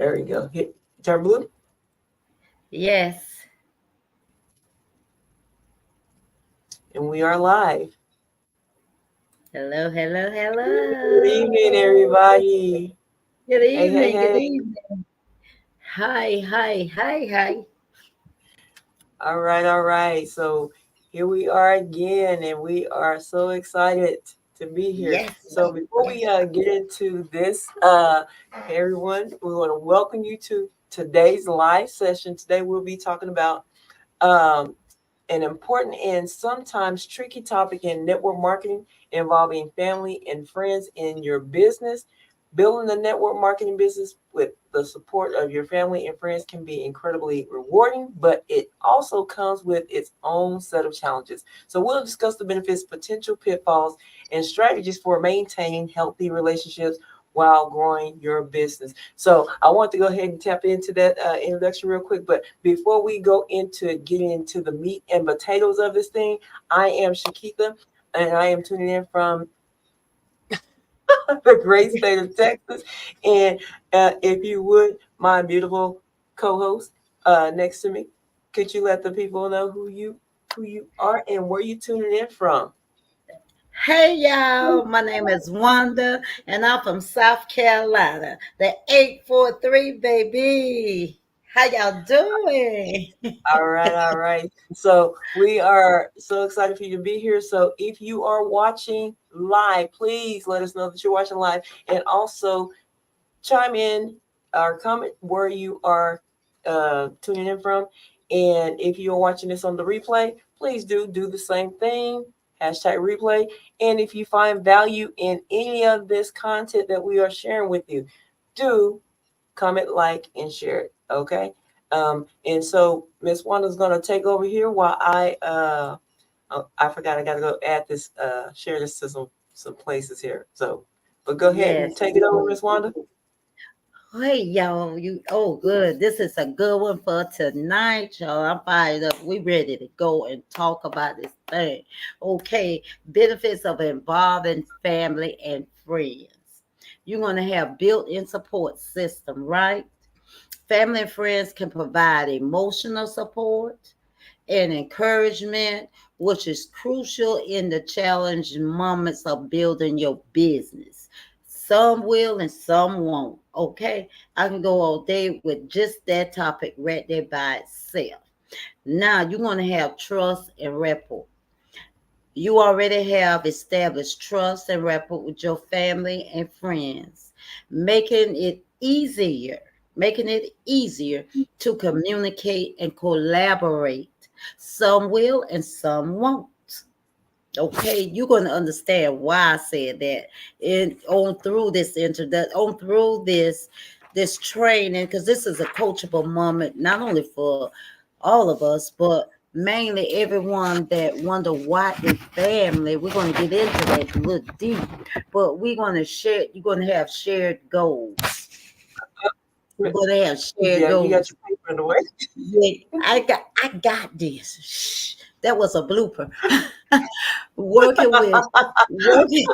There we go. Hit turn blue. Yes. And we are live. Hello, hello, Good hello. evening, everybody. Good Hey, hey, evening, good hey. evening. Hi, hi, hi, hi. All right, all right. So here we are again, and we are so excited to be here. Yes, So yes, before we yes. get into this, hey everyone, we want to welcome you to today's live session. Today we'll be talking about um, an important and sometimes tricky topic in network marketing involving family and friends in your business. Building a network marketing business with the support of your family and friends can be incredibly rewarding, but it also comes with its own set of challenges. So, we'll discuss the benefits, potential pitfalls, and strategies for maintaining healthy relationships while growing your business. So I want to go ahead and tap into that introduction real quick. But before we go into getting into the meat and potatoes of this thing, I am Shakitha, and I am tuning in from the great state of Texas. And if you would, my beautiful co-host next to me, could you let the people know who you are and where you tuning in from? Hey, y'all. My name is Wanda, and I'm from South Carolina. The 843, baby. How y'all doing? All right, all right. So we are so excited for you to be here. So if you are watching live, please let us know that you're watching live, and also chime in or comment where you are tuning in from. And if you are watching this on the replay, please do the same thing. Hashtag replay. And if you find value in any of this content that we are sharing with you, do comment, like, and share it. Okay. And so Miss Wanda's gonna take over here while I forgot I gotta go add this share this to some places here. So but go ahead and Yes. take it over, Miss Wanda. Hey, y'all. Good. This is a good one for tonight, y'all. I'm fired up. We ready to go and talk about this thing. Okay. Benefits of involving family and friends. You're going to have built-in support system, right? Family and friends can provide emotional support and encouragement, which is crucial in the challenging moments of building your business. Some will and some won't. Okay. I can go all day with just that topic right there by itself. Now you're going to have trust and rapport. You already have established trust and rapport with your family and friends, making it easier to communicate and collaborate. Some will and some won't. Okay, you're going to understand why I said that and on through this introduction, on through this training, because this is a coachable moment, not only for all of us, but mainly everyone that wonder why is family. We're going to get into that a little deep, but we're going to share. You're going to have shared goals. We're going to have shared Yeah, you got goals. your paper in the way. Yeah, I got this. Shh, that was a blooper. working with working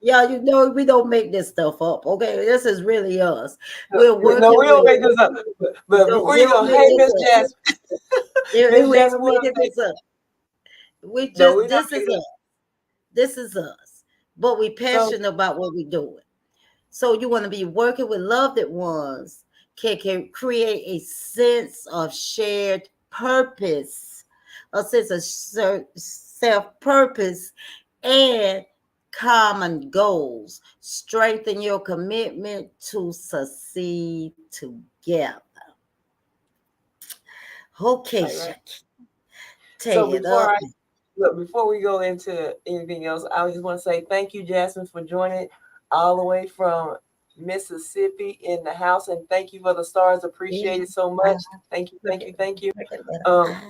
y'all, we don't make this stuff up. Okay, this is really us. We're No, working we don't with make this up. But before we you don't go, make hey this Miss up. Jasmine, Miss We Jasmine, ain't we don't making make this up. We no, just we're not making it. this is us. But we So passionate about what we're doing. So you want to be working with loved ones can create a sense of shared purpose, a sense of self purpose, and common goals. Strengthen your commitment to succeed together. Okay, right, right. Shaki, So take it up. before we go into anything else, I just want to say thank you, Jasmine, for joining all the way from Mississippi in the house, and thank you for the stars. Appreciate it so much. Thank you, thank you, thank you.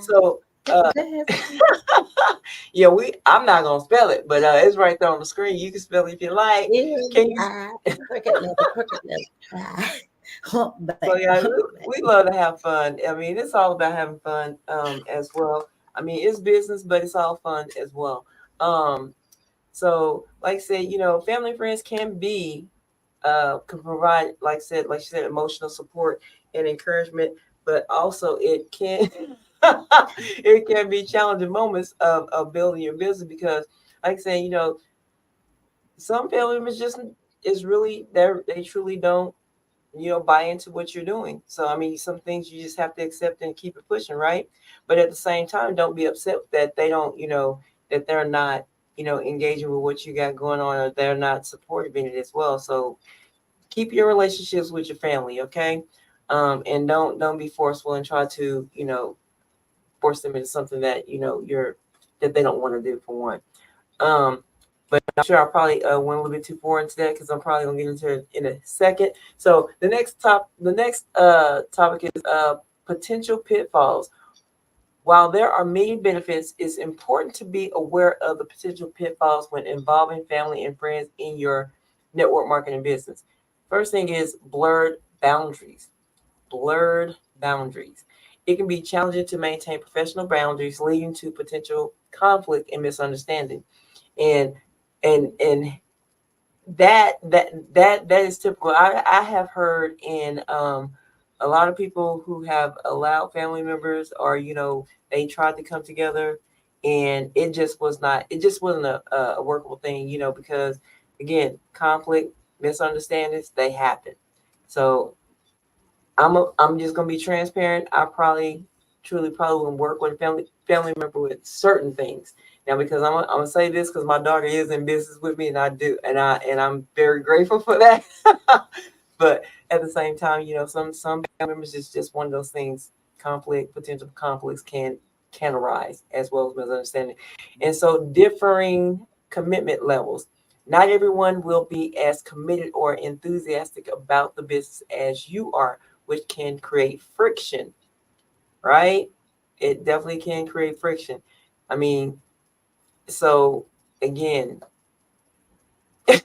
So yeah, I'm not gonna spell it, but it's right there on the screen. You can spell it if you like. Can you? Cricket letter. Humpback, So yeah, humpback. we love to have fun. I mean, it's all about having fun as well. I mean, it's business, but it's all fun as well. Um, so like I said, family and friends can be can provide, like you said, emotional support and encouragement, but also it can it can be challenging moments of building your business because, like I say, some family members just is really they truly don't buy into what you're doing. So I mean, some things you just have to accept and keep it pushing, right? But at the same time, don't be upset that they don't, that they're not, engaging with what you got going on, or they're not supportive in it as well. So keep your relationships with your family, okay? And don't be forceful and try to, force them into something that that they don't want to do, for one. Um, but I'm sure I probably went a little bit too far into that because I'm probably gonna get into it in a second. So the next topic is potential pitfalls. While there are many benefits, it's important to be aware of the potential pitfalls when involving family and friends in your network marketing business. First thing is blurred boundaries. Blurred boundaries. It can be challenging to maintain professional boundaries, leading to potential conflict and misunderstanding. And and that is typical. I have heard in a lot of people who have allowed family members, or they tried to come together, and it just wasn't a workable thing, because again, conflict, misunderstandings, they happen. So I'm just gonna be transparent. I probably wouldn't work with a family member with certain things. Now, because I'm gonna say this because my daughter is in business with me, and I do, and I'm very grateful for that. But at the same time, some family members, is just one of those things. Potential conflicts can arise, as well as misunderstanding, and so differing commitment levels. Not everyone will be as committed or enthusiastic about the business as you are, which can create friction, right? It definitely can create friction. I mean, so again, I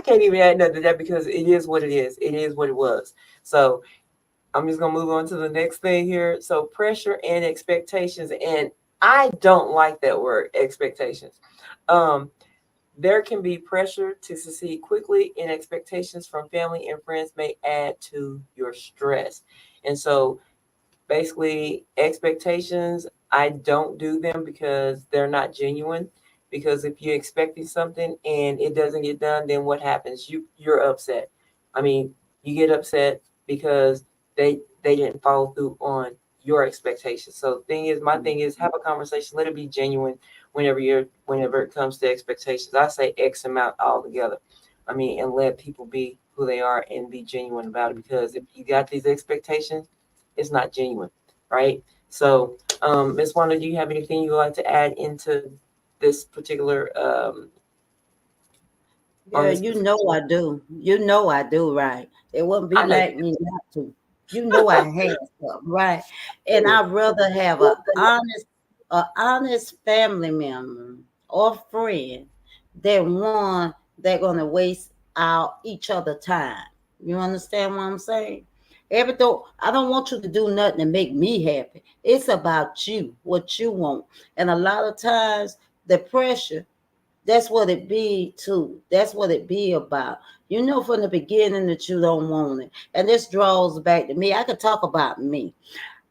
can't even add nothing to that because it is what it is. It is what it was. So I'm just gonna move on to the next thing here. So pressure and expectations, and I don't like that word, expectations. Um, there can be pressure to succeed quickly, and expectations from family and friends may add to your stress. And so basically, expectations, I don't do them because they're not genuine. Because if you're expecting something and it doesn't get done, then what happens? You're upset. I mean, you get upset because they didn't follow through on your expectations. So my thing is, have a conversation, let it be genuine whenever it comes to expectations. I say X amount altogether. I mean, and let people be who they are and be genuine about it, because if you got these expectations, it's not genuine, right? So, Ms. Wanda, do you have anything you would like to add into this particular on Girl, this? I do. I do, right? It wouldn't be I know like me not to. I have some, right? And you I'd rather have a honest family member or friend than one that gonna waste our each other time. You understand what I'm saying? Everything, I don't want you to do nothing to make me happy. It's about you, what you want. And a lot of times the pressure, that's what it be too. That's what it be about. You know from the beginning that you don't want it. And this draws back to me. I could talk about me.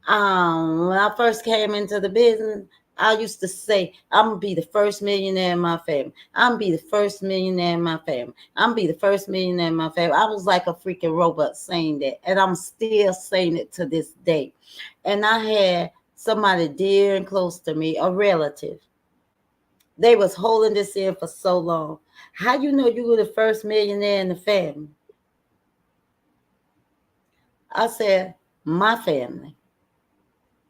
When I first came into the business, I used to say, I'm gonna be the first millionaire in my family. I'm gonna be the first millionaire in my family. I'm gonna be the first millionaire in my family. I was like a freaking robot saying that. And I'm still saying it to this day. And I had somebody dear and close to me, a relative. They was holding this in for so long. How you know you were the first millionaire in the family? I said, my family.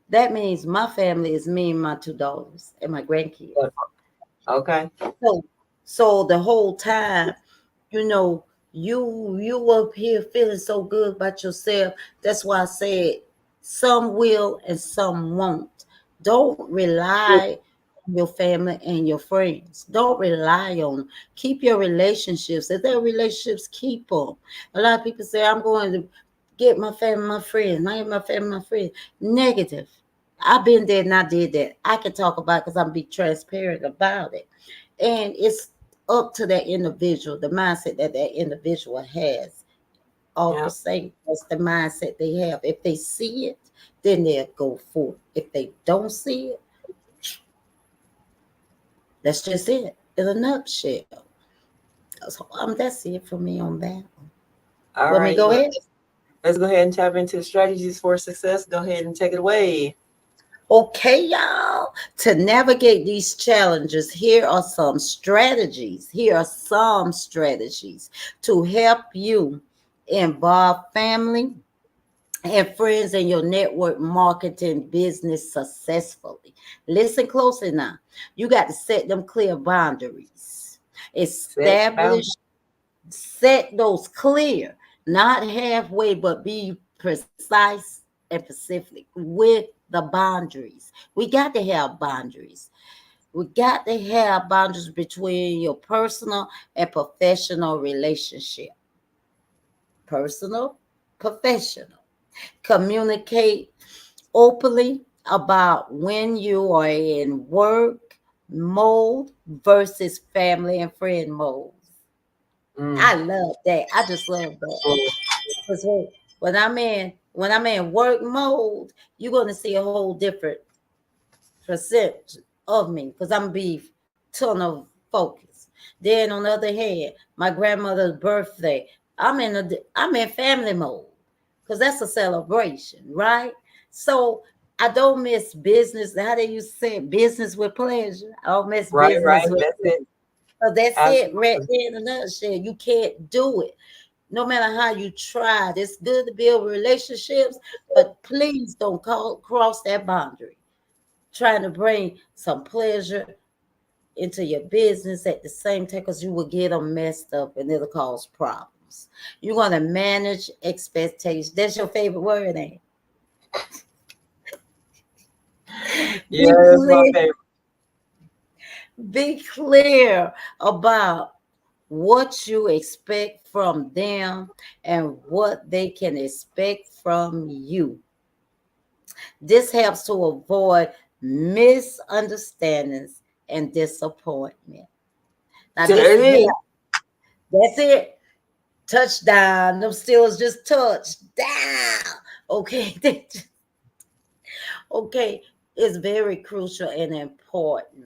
That means my family is me and my two daughters and my grandkids. okay. So, so the whole time, you know, you up here feeling so good about yourself. That's why I said some will and some won't. Don't rely on your family and your friends. Don't rely on them. Keep your relationships. If they're relationships, keep them. A lot of people say, I'm going to get my family, my friends. I get my family, my friends. Negative. I've been there and I did that. I can talk about it because I'm be transparent about it. And up to that individual, the mindset that that individual has. All per Yeah. se, that's the mindset they have. If they see it, then they'll go for it. If they don't see it, that's just it in a nutshell. So that's it for me on that. All Want me to right. go ahead? Let's go ahead and tap into strategies for success. Go ahead and take it away. Okay, y'all. To navigate these challenges, here are some strategies. Here are some strategies to help you involve family and friends in your network marketing business successfully. Listen closely now. You got to set them clear boundaries. Set boundaries. Establish, set those clear, not halfway, but be precise and specific with the boundaries. We got to have boundaries. We got to have boundaries between your personal and professional relationship. Personal, professional. Communicate openly about when you are in work mode versus family and friend mode. Mm. I love that. I just love that. Because when I'm in work mode, you're gonna see a whole different percent of me because I'm be tunnel focused. Then on the other hand, my grandmother's birthday, I'm in family mode because that's a celebration, right? So I don't miss business. How they used to say it, business with pleasure. I don't miss Right, business right. with That's it. pleasure. So that's it, right Absolutely. there in a nutshell. You can't do it no matter how you try. It's good to build relationships, but please don't cross that boundary. Trying to bring some pleasure into your business at the same time because you will get them messed up and it'll cause problems. You're going to manage expectations. That's your favorite word, ain't it? Yeah, that's my favorite. Be clear about what you expect from them and what they can expect from you. This helps to avoid misunderstandings and disappointment. Now, There this it is is. me. That's it. Touchdown. Them Steelers just touched down. Okay. Okay. It's very crucial and important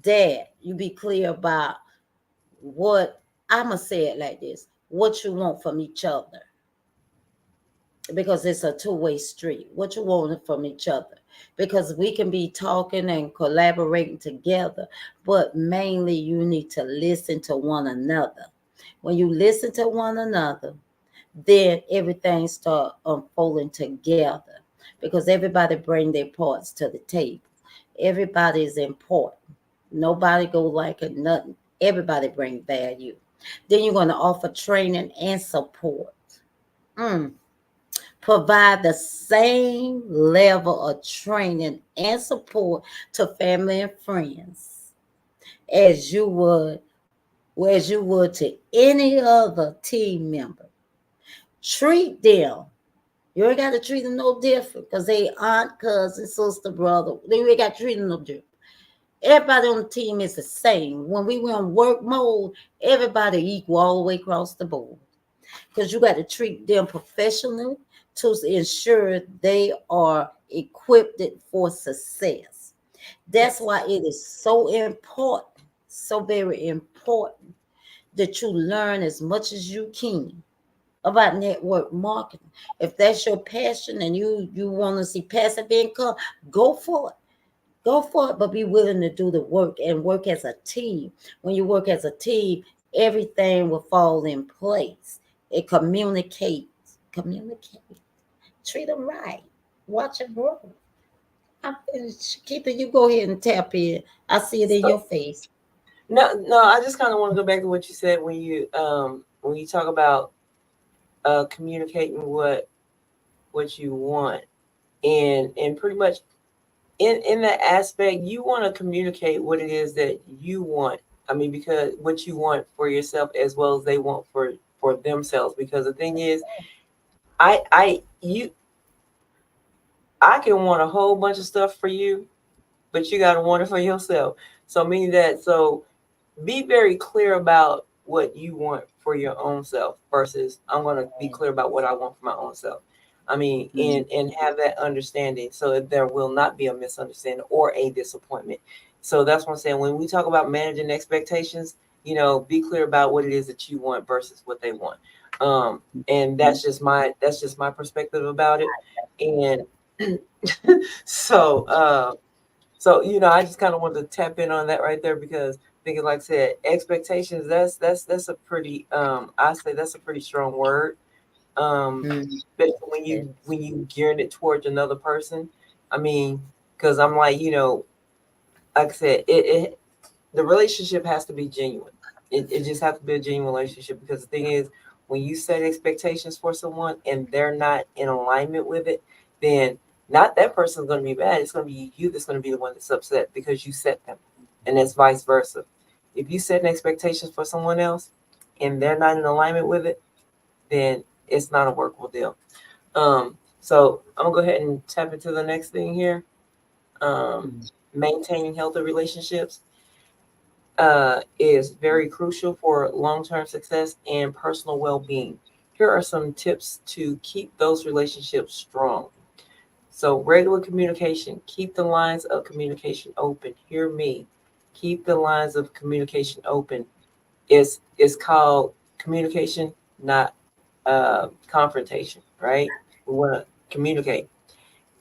that you be clear about what I'm going to say it like this, what you want from each other, because it's a two-way street. What you want from each other, because we can be talking and collaborating together, but mainly you need to listen to one another. When you listen to one another, then everything start unfolding together because everybody bring their parts to the table. Everybody is important. Nobody go like a nothing. Everybody bring value. Then you're going to offer training and support. Mm. Provide the same level of training and support to family and friends as you would to any other team member. Treat them. You ain't got to treat them no different because they aunt, cousin, sister, brother. You ain't got to treat them no different. Everybody on the team is the same. When we were in work mode, everybody equal all the way across the board. Because you got to treat them professionally to ensure they are equipped for success. That's Yes. why it is so important, so very important that you learn as much as you can about network marketing. If that's your passion and you want to see passive income, go for it. Go for it, but be willing to do the work and work as a team. When you work as a team, everything will fall in place. It communicates. Communicate. Treat them right. Watch it grow. I'm finished. Keita, you go ahead and tap in. I see it in So your face. no, I just kind of want to go back to what you said when you talk about communicating what you want, and pretty much in that aspect you want to communicate what it is that you want. I mean, because what you want for yourself as well as they want for themselves, because the thing is, I you I can want a whole bunch of stuff for you, but you got to want it for yourself. So meaning that, so be very clear about what you want for your own self versus I'm going to be clear about what I want for my own self. I mean, and have that understanding so that there will not be a misunderstanding or a disappointment. So that's what I'm saying. When we talk about managing expectations, you know, be clear about what it is that you want versus what they want. And that's just my perspective about it. And so so you know, I just kind of wanted to tap in on that right there because thinking, like I said, expectations. That's a pretty I say that's a pretty strong word. Especially when you gearing it towards another person. I mean, because I'm like, you know, like I said, it the relationship has to be genuine. It just has to be a genuine relationship because the thing is, when you set expectations for someone and they're not in alignment with it, then not that person's going to be bad. It's going to be you that's going to be the one that's upset because you set them, and it's vice versa. If you set expectations for someone else and they're not in alignment with it, then it's not a workable deal. So I'm gonna go ahead and tap into the next thing here. Maintaining healthy relationships is very crucial for long-term success and personal well-being. Here are some tips to keep those relationships strong. So regular communication, keep the lines of communication open. Hear me. Keep the lines of communication open. It's called communication, not confrontation, right? We want to communicate.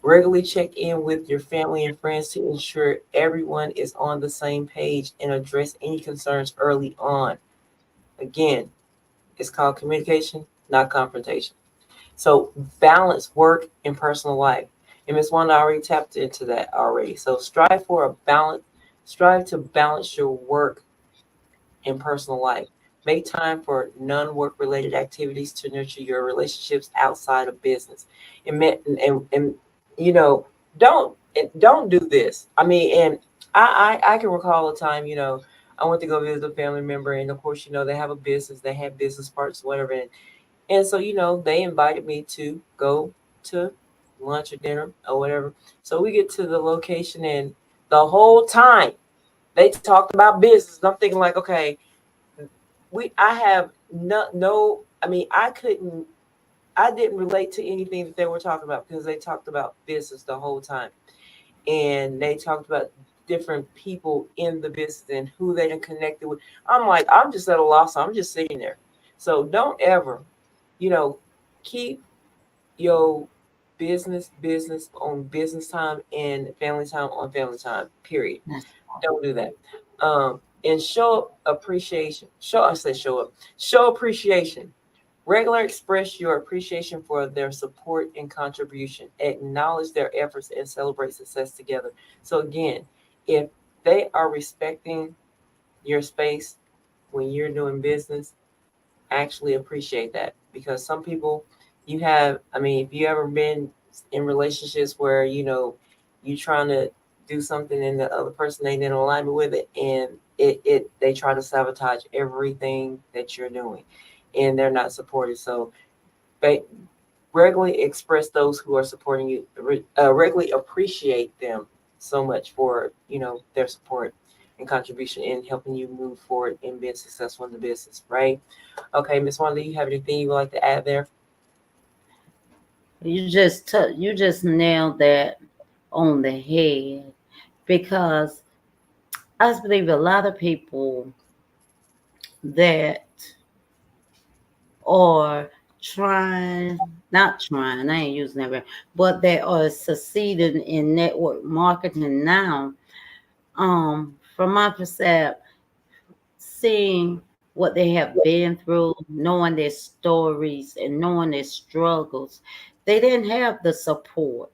Regularly check in with your family and friends to ensure everyone is on the same page and address any concerns early on. Again, it's called communication, not confrontation. So balance work and personal life. And Ms. Wanda already tapped into that already. So strive to balance your work and personal life. Make time for non-work related activities to nurture your relationships outside of business. And you know, don't do this. I mean, and I can recall a time, you know, I went to go visit a family member, and of course, you know, they have a business, they have business parts, whatever. And so, you know, they invited me to go to lunch or dinner or whatever. So we get to the location, and the whole time they talked about business. And I'm thinking like, okay, I have no, I mean, I didn't relate to anything that they were talking about because they talked about business the whole time. And they talked about different people in the business and who they done connected with. I'm like, I'm just at a loss. I'm just sitting there. So don't ever, you know, keep your business on business time and family time on family time, period. Don't do that. And show appreciation. Show up. Show appreciation. Regular express your appreciation for their support and contribution. Acknowledge their efforts and celebrate success together. So again, if they are respecting your space when you're doing business, actually appreciate that because some people you have, I mean, if you ever been in relationships where, you know, you trying to do something and the other person ain't in alignment with it and it they try to sabotage everything that you're doing and they're not supported. So ba- regularly express those who are supporting you, regularly appreciate them so much for, you know, their support and contribution in helping you move forward and being successful in the business, right? Okay, Miss Wanda, you have anything you would like to add there? You just nailed that on the head because I believe a lot of people that are trying, not trying, I ain't using that word, but they are succeeding in network marketing now. From my perspective, seeing what they have been through, knowing their stories and knowing their struggles, they didn't have the support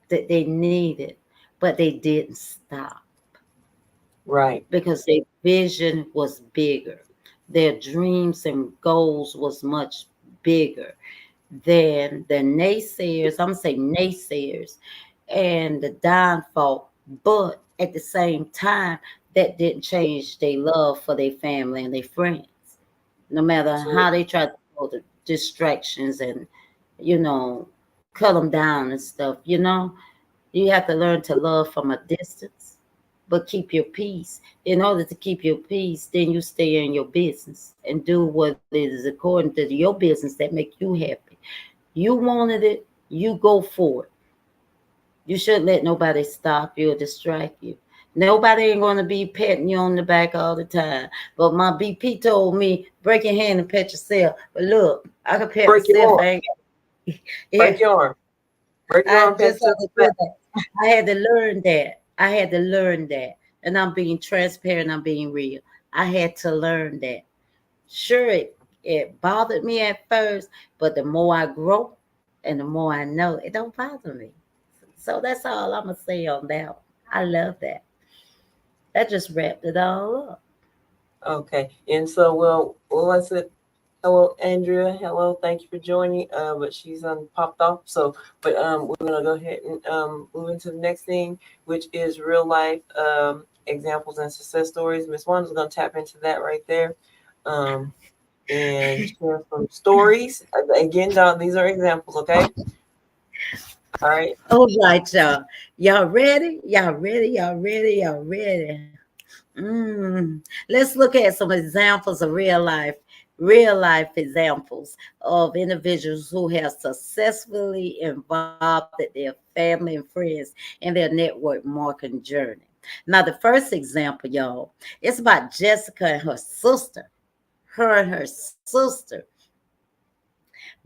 that they needed, but they didn't stop Right. because their vision was bigger. Their dreams and goals was much bigger than the naysayers. I'm saying naysayers and the downfall, but at the same time, that didn't change their love for their family and their friends. No matter how Absolutely. they try to pull the distractions and, you know, cut them down and stuff, you know, You have to learn to love from a distance, but keep your peace. In order to keep your peace, then you stay in your business and do what is according to your business that make you happy. You wanted it, you go for it. You shouldn't let nobody stop you or distract you. Nobody ain't gonna be patting you on the back all the time. But my BP told me break your hand and pet yourself. But look, I can pet Break your myself. arm. I ain't Break yeah. your arm. Break your I arm. Pat just yourself on the back. understood that. I had to learn that. I had to learn that. And I'm being transparent, I'm being real. I had to learn that. Sure, it bothered me at first, but the more I grow and the more I know, it don't bother me. So that's all I'm gonna say on that one. I love that. That just wrapped it all up. Okay. And so, well, I said, hello, Andrea. Hello. Thank you for joining. But she's popped off. So, but we're gonna go ahead and move into the next thing, which is real life examples and success stories. Miss Wanda's gonna tap into that right there. Um, and share some stories. Again, John, these are examples, okay? All right. All right, y'all. Y'all ready? Y'all ready? Y'all ready? Y'all ready? Let's look at some examples of real life examples of individuals who have successfully involved their family and friends in their network marketing journey. Now, the first example, y'all, it's about Jessica and her sister. Her and her sister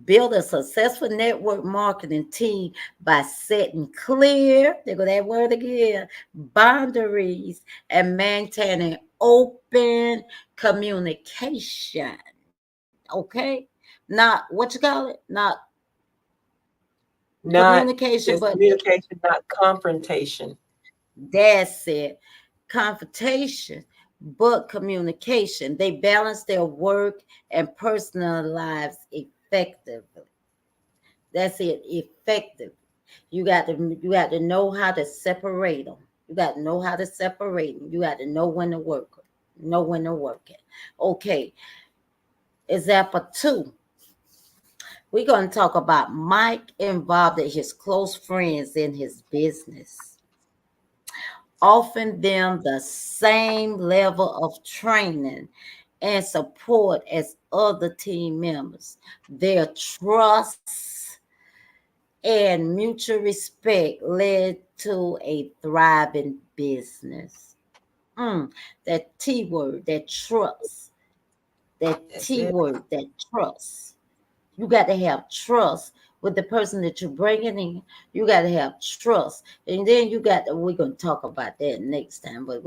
build a successful network marketing team by setting clear, there go that word again, boundaries and maintaining open communication. Okay? Not what you call it? Not Not communication, but it's communication, not confrontation. that's it. Confrontation, but communication. They balance their work and personal lives effectively. That's it, effective. You got to know how to separate them. You got to know how to separate them. You got to know when to work. Know when to work it. Okay. Example two. We're going to talk about Mike involved his close friends in his business, offering them the same level of training and support as other team members. Their trust and mutual respect led to a thriving business. That T word, that trust, that That's T it. word, that trust. You got to have trust with the person that you're bringing in. You got to have trust, and then you got to. We're gonna talk about that next time. But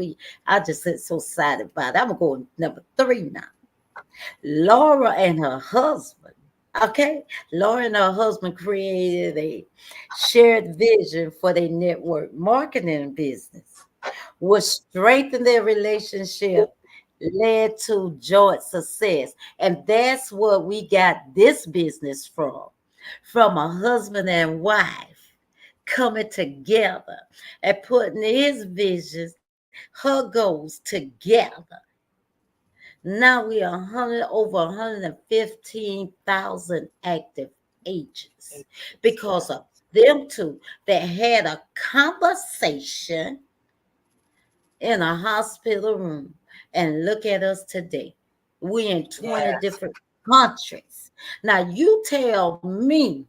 I just get so excited about it. I'm going number three now. Laura and her husband. Okay, Laura and her husband created a shared vision for their network marketing business, which strengthened their relationship, led to joint success. And that's what we got this business from a husband and wife coming together and putting his visions, her goals together. Now we are 100 over 115,000 active agents because of them two that had a conversation in a hospital room. And look at us today. We in 20 Yes. different countries. Now you tell me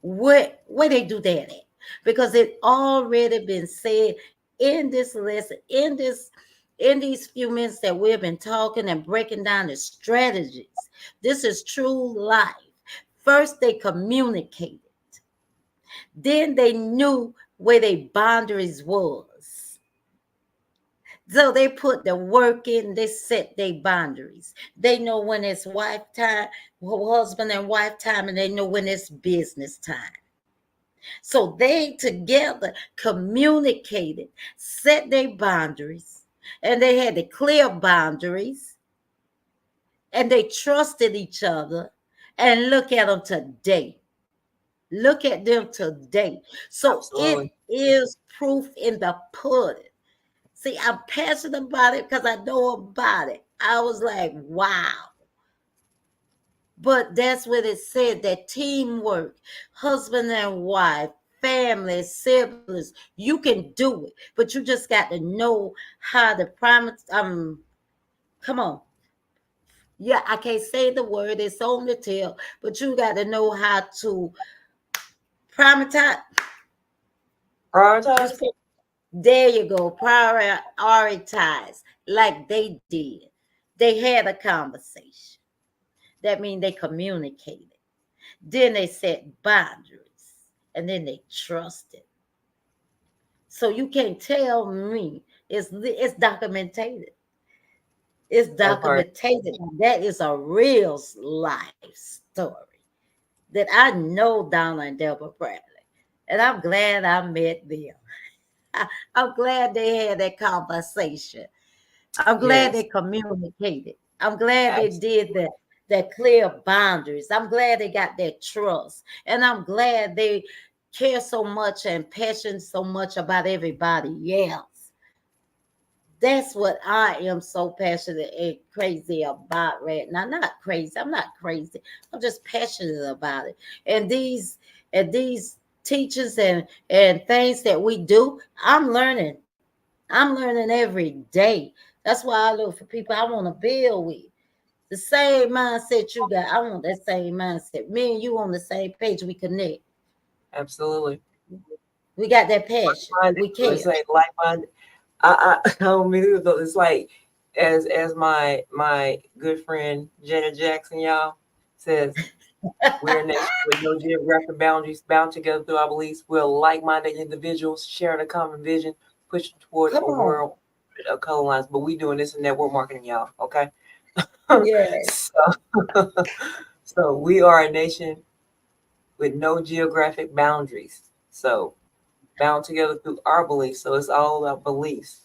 where they do that at. Because it already been said in this lesson, in these few minutes that we've been talking and breaking down the strategies. This is true life. First, they communicated. Then they knew where their boundaries was. So they put the work in, they set their boundaries. They know when it's wife time, husband and wife time, and they know when it's business time. So they together communicated, set their boundaries, and they had the clear boundaries, and they trusted each other. And look at them today. Look at them today. So it Absolutely. is proof in the pudding. See, I'm passionate about it because I know about it. I was like, wow. But that's what it said, that teamwork, husband and wife, family, siblings. You can do it, but you just got to know how to come on. Yeah, I can't say the word, it's on the tail, but you got to know how to prioritize. Prioritize. There you go. Prioritize like they did. They had a conversation. That means they communicated. Then they set boundaries. And then they trusted. So you can't tell me it's documented. It's That part. documented. That is a real life story that I know Donna and Deborah Bradley. And I'm glad I met them. I'm glad they had that conversation. I'm glad Yes. they communicated. I'm glad they Absolutely. did that clear boundaries. I'm glad they got that trust. And I'm glad they care so much and passion so much about everybody else. That's what I am so passionate and crazy about right now. Not crazy. I'm not crazy. I'm just passionate about it. And these teachers and things that we do, I'm learning. I'm learning every day. That's why I look for people I want to build with. The same mindset you got. I want that same mindset. Me and you on the same page. We connect. Absolutely. We got that passion. Minded. We Let's care. say like minded. I don't mean it, though. It's like as my good friend Janet Jackson, y'all, says, we're a nation with no geographic boundaries, bound together through our beliefs. We're like-minded individuals sharing a common vision, pushing toward Come a on. world of color lines. But we doing this in network marketing, y'all. Okay. Yes. so, so we are a nation with no geographic boundaries. So bound together through our beliefs. So it's all about beliefs.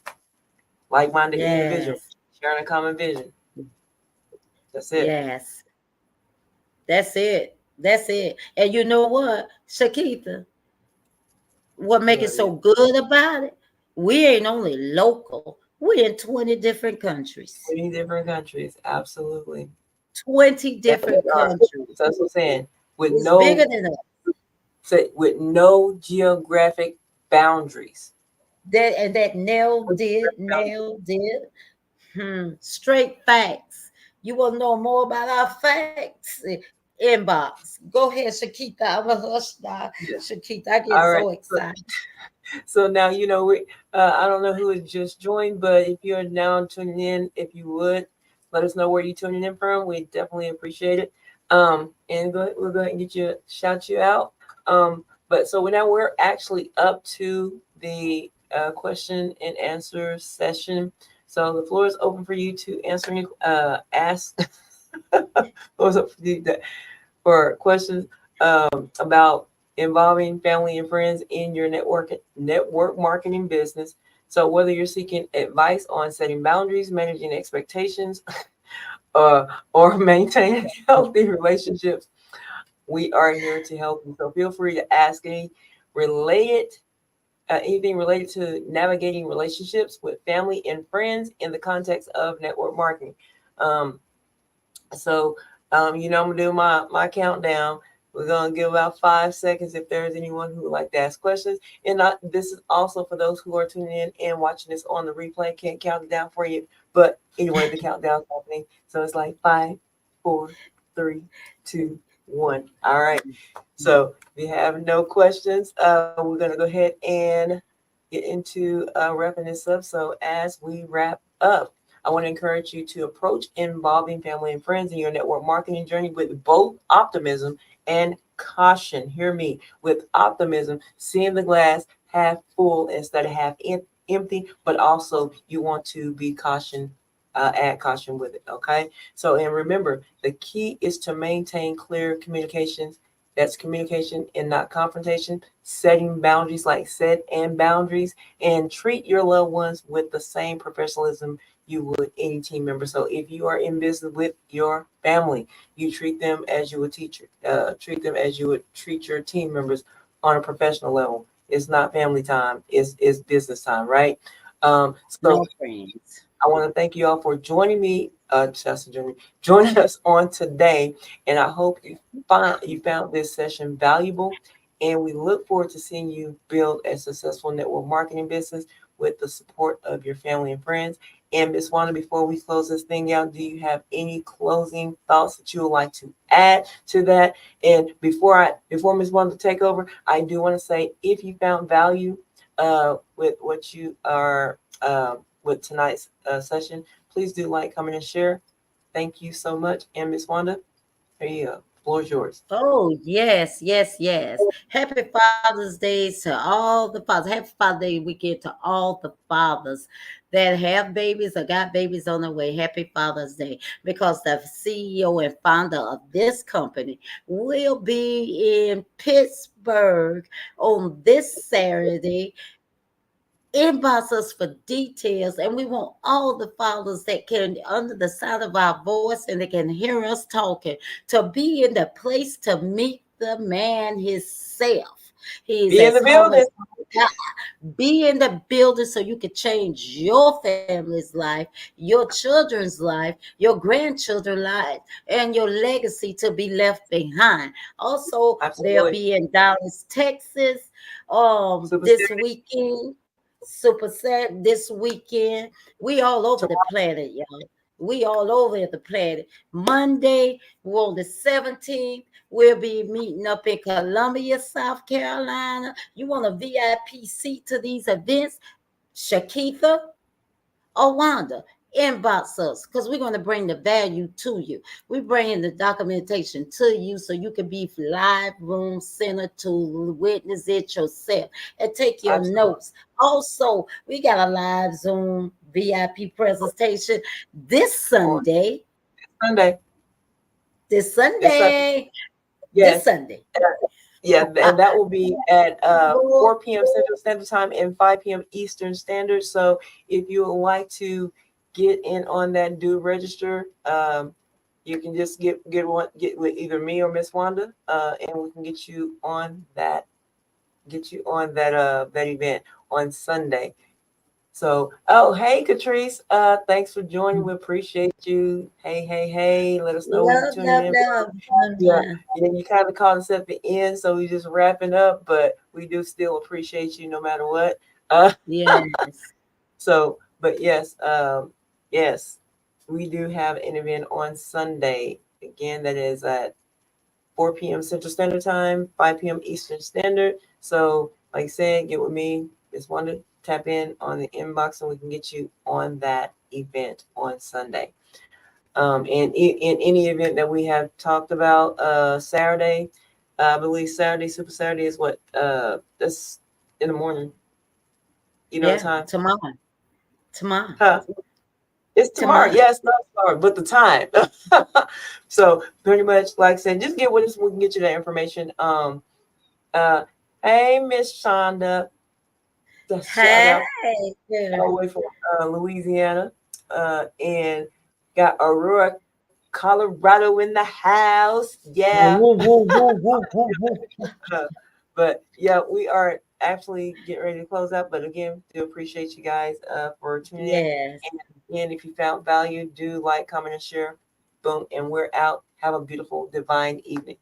Like-minded individuals Yes. sharing a common vision. That's it. Yes. That's it. That's it. And you know what, Shakita? What make it Love so it. good about it? We ain't only local. We're in 20 different countries. 20 different countries. Absolutely. 20 And different countries. so that's what I'm saying. With It's bigger no than us. with no geographic boundaries. That No geographic boundaries. nailed it. Straight facts. You want to know more about our facts? Inbox. Go ahead, Shakita. I'm a hush now. Yeah. Shakita, I get All right. so excited. So now we. I don't know who has just joined, but if you're now tuning in, if you would let us know where you're tuning in from, we definitely appreciate it. And we'll go ahead and shout you out. But so we're actually up to the question and answer session. So the floor is open for you to answer any ask. Floor is up for you for questions about involving family and friends in your network marketing business. So whether you're seeking advice on setting boundaries, managing expectations, or maintaining healthy relationships, we are here to help you. So feel free to ask anything related to navigating relationships with family and friends in the context of network marketing. So, I'm gonna do my countdown. We're gonna give about 5 seconds if there's anyone who would like to ask questions. And this is also for those who are tuning in and watching this on the replay. Can't count it down for you, but anyway, the countdown's happening. So it's like 5, 4, 3, 2, 1. All right. So if you have no questions, we're gonna go ahead and get into wrapping this up. So as we wrap up, I want to encourage you to approach involving family and friends in your network marketing journey with both optimism and caution. Hear me, with optimism, seeing the glass half full instead of half empty, but also you want to be add caution with it. Okay. So, and remember, the key is to maintain clear communications. That's communication and not confrontation. Setting boundaries, like set and boundaries, and treat your loved ones with the same professionalism you would any team member. So if you are in business with your family, you treat them as you would treat them as you would treat your team members on a professional level. It's not family time. It's business time, right? So No friends. I want to thank you all for joining me, joining us on today, and I hope you found this session valuable. And we look forward to seeing you build a successful network marketing business with the support of your family and friends. And Ms. Wanda, before we close this thing out, do you have any closing thoughts that you would like to add to that? And before Ms. Wanda take over, I do want to say, if you found value with what you are with tonight's session, please do like, comment, and share. Thank you so much. And Ms. Wanda, here you go. The floor is yours. Oh, yes, yes, yes. Happy Father's Day to all the fathers. Happy Father's Day weekend to all the fathers that have babies or got babies on the way. Happy Father's Day. Because the CEO and founder of this company will be in Pittsburgh on this Saturday. Inbox us for details, and we want all the fathers that can, under the sound of our voice, and they can hear us talking, to be in the place to meet the man himself. He's Be in as the humble building. as God. Be in the building so you can change your family's life, your children's life, your grandchildren's life, and your legacy to be left behind. Also, they'll Absolutely. be in Dallas, Texas, Super this Saturday weekend. Super sad this weekend. We all over the tomorrow. planet, y'all. We all over the planet. Monday, we're on the 17th. We'll be meeting up in Columbia, South Carolina. You want a VIP seat to these events? Shakitha or Wanda, inbox us because we're going to bring the value to you. We're bringing the documentation to you so you can be live room center to witness it yourself and take your Absolutely. notes. Also, we got a live Zoom VIP presentation this On Sunday. Sunday. This This Sunday. Sunday. This Yes. Sunday. Yeah, and that will be at 4 Lord, p.m. Central Standard Time and 5 p.m. Eastern Standard. So if you would like to get in on that, do register. You can just get with either me or Miss Wanda, and we can get you on that that event on Sunday. So, oh, hey, Catrice, thanks for joining. We appreciate you. Hey, let us know when you're love, tuning love, in. love. Yeah, you kind of caught us at the end, so we just wrapping up, but we do still appreciate you no matter what. Uh, Yes. so, but yes, we do have an event on Sunday. Again, that is at 4 p.m. Central Standard Time, 5 p.m. Eastern Standard. So, like I said, get with me. Just want to tap in on the inbox and we can get you on that event on Sunday. And in any event that we have talked about, Saturday, I believe Saturday, Super Saturday is what? That's in the morning. You know the Yeah. time? Tomorrow. Tomorrow. Huh? It's tomorrow. Tomorrow. Yes, not tomorrow, but the time. So pretty much, like I said, just get with us. We can get you that information. Uh, hey, Miss Shonda, the shout Hey, out girl. all the way from Louisiana, and got Aurora, Colorado in the house. Yeah. Woo, woo, woo, woo, woo, woo. But yeah, we are actually getting ready to close out. But again, do appreciate you guys for tuning in. Yes. And again, if you found value, do like, comment, and share. Boom, and we're out. Have a beautiful, divine evening.